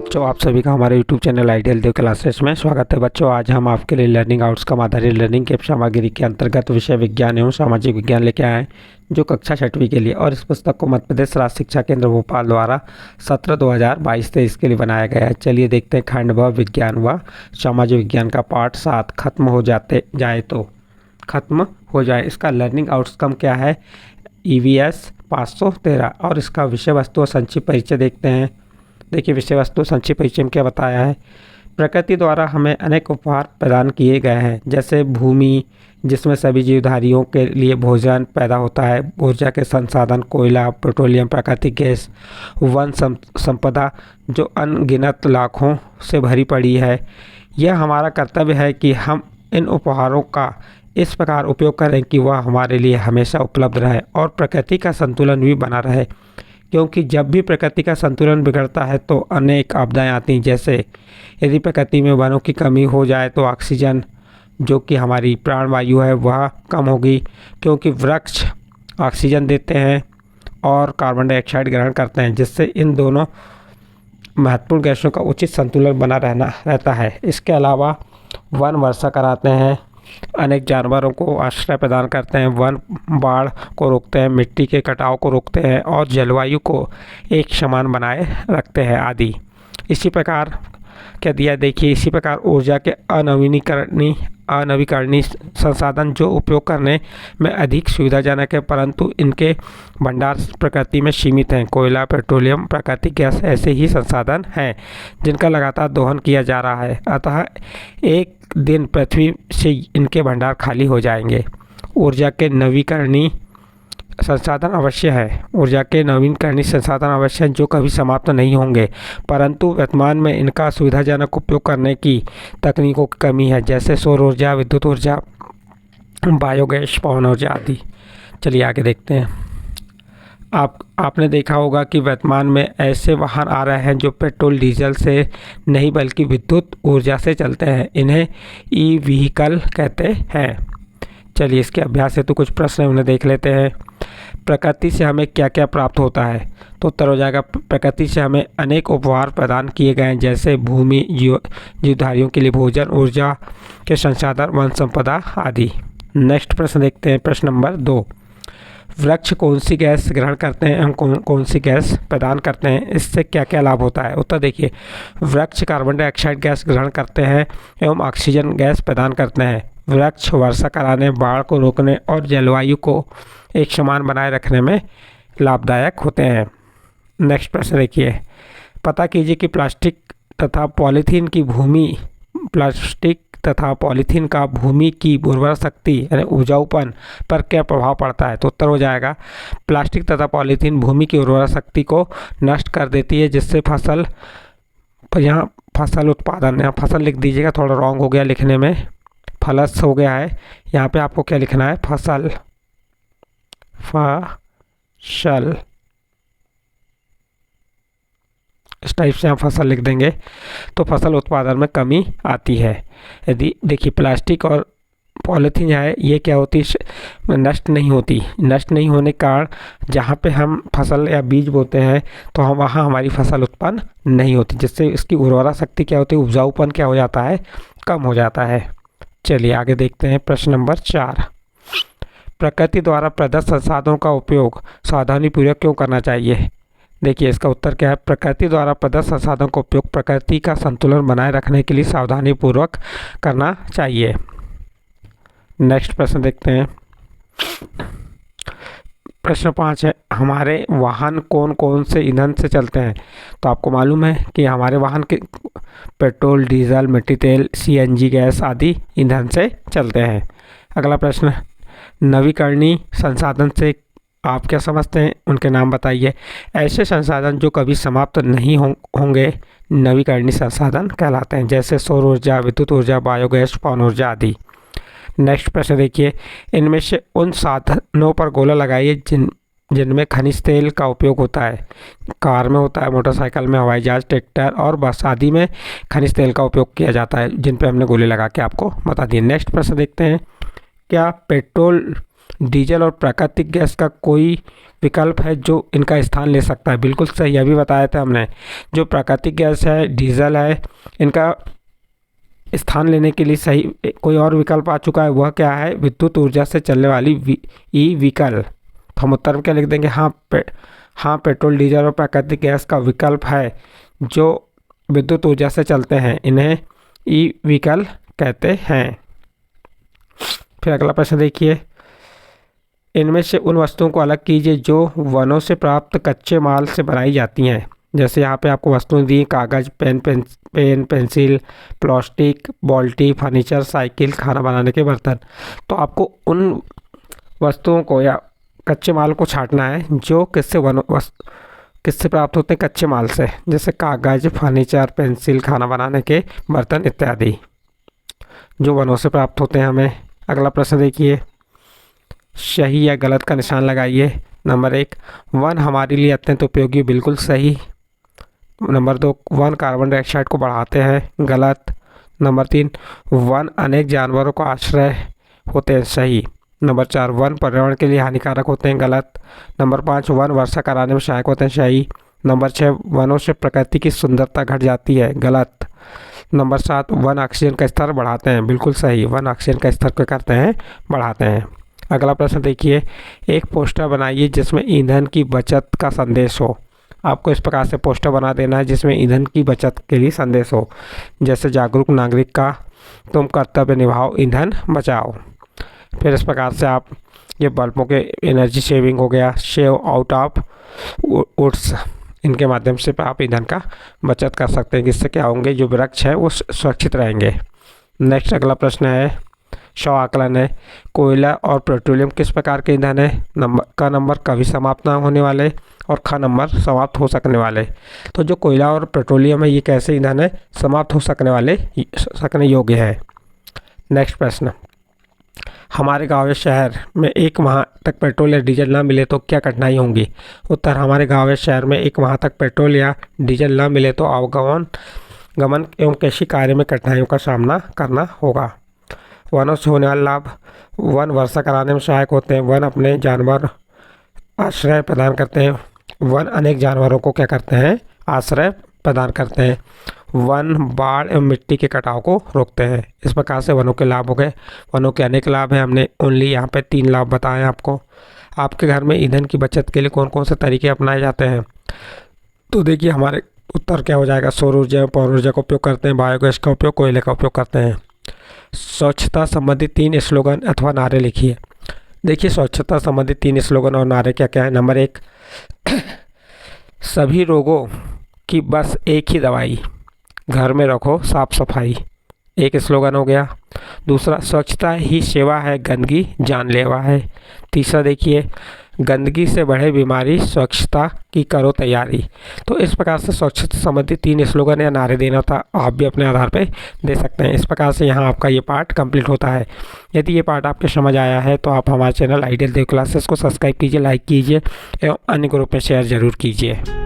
बच्चों, आप सभी का हमारे YouTube चैनल आइडियल देव क्लासेस में स्वागत है। बच्चों, आज हम आपके लिए लर्निंग आउटकम आधारित लर्निंग के सामग्री के अंतर्गत विषय विज्ञान एवं सामाजिक विज्ञान लेके आए हैं, जो कक्षा 6वीं के लिए। और इस पुस्तक को मध्य प्रदेश राज्य शिक्षा केंद्र भोपाल द्वारा सत्र 2022-23 के लिए बनाया गया है। चलिए देखते हैं खंड व विज्ञान व सामाजिक विज्ञान का पार्ट 7 खत्म हो जाए। इसका लर्निंग आउटकम क्या है? EVS 513। और इसका विषय वस्तु और संक्षिप्त परिचय देखते हैं। देखिए, विषय वस्तु संक्षिप्त परिचय में क्या बताया है। प्रकृति द्वारा हमें अनेक उपहार प्रदान किए गए हैं, जैसे भूमि जिसमें सभी जीवधारियों के लिए भोजन पैदा होता है, ऊर्जा के संसाधन कोयला, पेट्रोलियम, प्राकृतिक गैस, वन संपदा जो अनगिनत लाखों से भरी पड़ी है। यह हमारा कर्तव्य है कि हम इन उपहारों का इस प्रकार उपयोग करें कि वह हमारे लिए हमेशा उपलब्ध रहे और प्रकृति का संतुलन भी बना रहे, क्योंकि जब भी प्रकृति का संतुलन बिगड़ता है तो अनेक आपदाएं आती हैं। जैसे यदि प्रकृति में वनों की कमी हो जाए तो ऑक्सीजन जो कि हमारी प्राणवायु है वह कम होगी, क्योंकि वृक्ष ऑक्सीजन देते हैं और कार्बन डाइऑक्साइड ग्रहण करते हैं, जिससे इन दोनों महत्वपूर्ण गैसों का उचित संतुलन बना रहता है। इसके अलावा वन वर्षा कराते हैं, अनेक जानवरों को आश्रय प्रदान करते हैं, वन बाढ़ को रोकते हैं, मिट्टी के कटाव को रोकते हैं और जलवायु को एक समान बनाए रखते हैं आदि। इसी प्रकार क्या दिया, देखिए, इसी प्रकार ऊर्जा के अनवीकरणीय संसाधन जो उपयोग करने में अधिक सुविधाजनक है, परंतु इनके भंडार प्रकृति में सीमित हैं। कोयला, पेट्रोलियम, प्राकृतिक गैस ऐसे ही संसाधन हैं जिनका लगातार दोहन किया जा रहा है, अतः एक दिन पृथ्वी से इनके भंडार खाली हो जाएंगे। ऊर्जा के नवीकरणीय संसाधन अवश्य है, जो कभी समाप्त नहीं होंगे, परंतु वर्तमान में इनका सुविधाजनक उपयोग करने की तकनीकों की कमी है, जैसे सौर ऊर्जा, विद्युत ऊर्जा, बायोगैस, पवन ऊर्जा आदि। चलिए आगे देखते हैं। आपने देखा होगा कि वर्तमान में ऐसे वाहन आ रहे हैं जो पेट्रोल डीजल से नहीं बल्कि विद्युत ऊर्जा से चलते हैं। इन्हें ई-व्हीकल कहते हैं। चलिए इसके अभ्यास हेतु कुछ प्रश्न उन्हें देख लेते हैं। प्रकृति से हमें क्या क्या प्राप्त होता है? तो उत्तर हो जाएगा, प्रकृति से हमें अनेक उपहार प्रदान किए गए हैं, जैसे भूमि, जीवधारियों के लिए भोजन, ऊर्जा के संसाधन, वन संपदा आदि। नेक्स्ट प्रश्न देखते हैं, प्रश्न नंबर 2। वृक्ष कौन सी गैस ग्रहण करते हैं एवं कौन सी गैस प्रदान करते हैं? इससे क्या क्या लाभ होता है? उत्तर देखिए, वृक्ष कार्बन डाइऑक्साइड गैस ग्रहण करते हैं एवं ऑक्सीजन गैस प्रदान करते हैं। वृक्ष वर्षा कराने, बाढ़ को रोकने और जलवायु को एक समान बनाए रखने में लाभदायक होते हैं। नेक्स्ट प्रश्न देखिए, पता कीजिए कि प्लास्टिक तथा पॉलीथीन का भूमि की उर्वरा शक्ति यानी उपजाऊपन पर क्या प्रभाव पड़ता है? तो उत्तर हो जाएगा, प्लास्टिक तथा पॉलीथीन भूमि की उर्वरा शक्ति को नष्ट कर देती है, जिससे फसल उत्पादन, यहाँ फसल लिख दीजिएगा, थोड़ा रॉन्ग हो गया लिखने में, फलस हो गया है। यहाँ पे आपको क्या लिखना है? फसल इस टाइप से हम फसल लिख देंगे तो फसल उत्पादन में कमी आती है। यदि देखिए, प्लास्टिक और पॉलीथीन है, ये क्या होती है? नष्ट नहीं होती। नष्ट नहीं होने के कारण जहाँ पे हम फसल या बीज बोते हैं तो वहाँ हमारी फसल उत्पन्न नहीं होती, जिससे इसकी उर्वरा शक्ति क्या होती है? उपजाऊपन क्या हो जाता है? कम हो जाता है। चलिए आगे देखते हैं, प्रश्न नंबर 4। प्रकृति द्वारा प्रदत्त संसाधनों का उपयोग सावधानीपूर्वक क्यों करना चाहिए? देखिए, इसका उत्तर क्या है? प्रकृति द्वारा प्रदत्त संसाधनों का उपयोग प्रकृति का संतुलन बनाए रखने के लिए सावधानीपूर्वक करना चाहिए। नेक्स्ट प्रश्न देखते हैं, प्रश्न 5 है, हमारे वाहन कौन कौन से ईंधन से चलते हैं? तो आपको मालूम है कि हमारे वाहन के पेट्रोल, डीजल, मिट्टी तेल, CNG गैस आदि ईंधन से चलते हैं। अगला प्रश्न, नवीकरणीय संसाधन से आप क्या समझते हैं? उनके नाम बताइए। ऐसे संसाधन जो कभी समाप्त नहीं होंगे नवीकरणीय संसाधन कहलाते हैं, जैसे सौर ऊर्जा, विद्युत ऊर्जा, बायोगैस, पवन ऊर्जा आदि। नेक्स्ट प्रश्न देखिए, इनमें से उन साधनों पर गोला लगाइए जिनमें खनिज तेल का उपयोग होता है। कार में होता है, मोटरसाइकिल में, हवाई जहाज, ट्रैक्टर और बस आदि में खनिज तेल का उपयोग किया जाता है, जिन पे हमने गोले लगा के आपको बता दिए। नेक्स्ट प्रश्न देखते हैं, क्या पेट्रोल डीजल और प्राकृतिक गैस का कोई विकल्प है जो इनका स्थान ले सकता है? बिल्कुल सही, अभी बताया था हमने। जो प्राकृतिक गैस है, डीजल है, इनका स्थान लेने के लिए सही कोई और विकल्प आ चुका है। वह क्या है? विद्युत ऊर्जा से चलने वाली ई व्हीकल। तो हम उत्तर में क्या लिख देंगे? हाँ, पेट्रोल, डीजल और प्राकृतिक गैस का विकल्प है जो विद्युत ऊर्जा से चलते हैं, इन्हें ई व्हीकल कहते हैं। फिर अगला प्रश्न देखिए, इनमें से उन वस्तुओं को अलग कीजिए जो वनों से प्राप्त कच्चे माल से बनाई जाती हैं। जैसे यहाँ पे आपको वस्तुएं दी, कागज़, पेन, पेंसिल, प्लास्टिक, बाल्टी, फर्नीचर, साइकिल, खाना बनाने के बर्तन। तो आपको उन वस्तुओं को या कच्चे माल को छांटना है जो किससे प्राप्त होते हैं? कच्चे माल से, जैसे कागज़, फर्नीचर, पेंसिल, खाना बनाने के बर्तन इत्यादि, जो वनों से प्राप्त होते हैं हमें। अगला प्रश्न देखिए, सही या गलत का निशान लगाइए। नंबर 1, वन हमारे लिए अत्यंत उपयोगी, बिल्कुल सही। नंबर 2, वन कार्बन डाइऑक्साइड को बढ़ाते हैं, गलत। नंबर 3, वन अनेक जानवरों का आश्रय होते हैं, सही। नंबर 4, वन पर्यावरण के लिए हानिकारक होते हैं, गलत। नंबर 5, वन वर्षा कराने में सहायक होते हैं, सही। नंबर 6, वनों से प्रकृति की सुंदरता घट जाती है, गलत। नंबर 7, वन ऑक्सीजन का स्तर बढ़ाते हैं, बिल्कुल सही। वन ऑक्सीजन का स्तर क्या करते हैं? बढ़ाते हैं। अगला प्रश्न देखिए, एक पोस्टर बनाइए जिसमें ईंधन की बचत का संदेश हो। आपको इस प्रकार से पोस्टर बना देना है जिसमें ईंधन की बचत के लिए संदेश हो, जैसे जागरूक नागरिक का, तुम कर्तव्य निभाओ, ईंधन बचाओ। फिर इस प्रकार से आप ये बल्बों के एनर्जी सेविंग हो गया, सेव आउट ऑफ वुड्स, इनके माध्यम से आप ईंधन का बचत कर सकते हैं, जिससे क्या होंगे? जो वृक्ष है वो सुरक्षित रहेंगे। नेक्स्ट अगला प्रश्न है, 100 आकलन है, कोयला और पेट्रोलियम किस प्रकार के ईंधन है? नंबर कभी समाप्त ना होने वाले, और नंबर समाप्त हो सकने वाले। तो जो कोयला और पेट्रोलियम है ये कैसे ईंधन है? समाप्त हो सकने योग्य है। नेक्स्ट प्रश्न, हमारे गाँव या शहर में 1 माह तक पेट्रोल या डीजल ना मिले तो क्या कठिनाई होंगी? उत्तर, हमारे गाँव या शहर में 1 माह तक पेट्रोल या डीजल ना मिले तो आवागमन एवं कृषि कार्य में कठिनाइयों का सामना करना होगा। वनों से होने वाला लाभ, वन वर्षा कराने में सहायक होते हैं, वन अपने जानवर आश्रय प्रदान करते हैं, वन अनेक जानवरों को क्या करते हैं? आश्रय प्रदान करते हैं, वन बाढ़ एवं मिट्टी के कटाव को रोकते हैं। इस प्रकार से वनों के लाभ हो गए। वनों के अनेक लाभ हैं, हमने ओनली यहाँ पे 3 लाभ बताए आपको। आपके घर में ईंधन की बचत के लिए कौन कौन से तरीके अपनाए जाते हैं? तो देखिए हमारे उत्तर क्या हो जाएगा? सौर ऊर्जा, पवन ऊर्जा का उपयोग करते हैं, बायोगैस का उपयोग, कोयले का उपयोग करते हैं। स्वच्छता संबंधित 3 स्लोगन अथवा नारे लिखिए। देखिए स्वच्छता संबंधित 3 स्लोगन और नारे क्या क्या है? नंबर 1, सभी रोगों की बस एक ही दवाई, घर में रखो साफ सफाई, एक स्लोगन हो गया। दूसरा, स्वच्छता ही सेवा है, गंदगी जानलेवा है। तीसरा देखिए, गंदगी से बढ़े बीमारी, स्वच्छता की करो तैयारी। तो इस प्रकार से स्वच्छता संबंधी 3 स्लोगन या नारे देना था, आप भी अपने आधार पे दे सकते हैं। इस प्रकार से यहाँ आपका ये पार्ट कंप्लीट होता है। यदि ये पार्ट आपके समझ आया है तो आप हमारे चैनल आइडियल देव क्लासेस को सब्सक्राइब कीजिए, लाइक कीजिए एवं अन्य ग्रुप में शेयर ज़रूर कीजिए।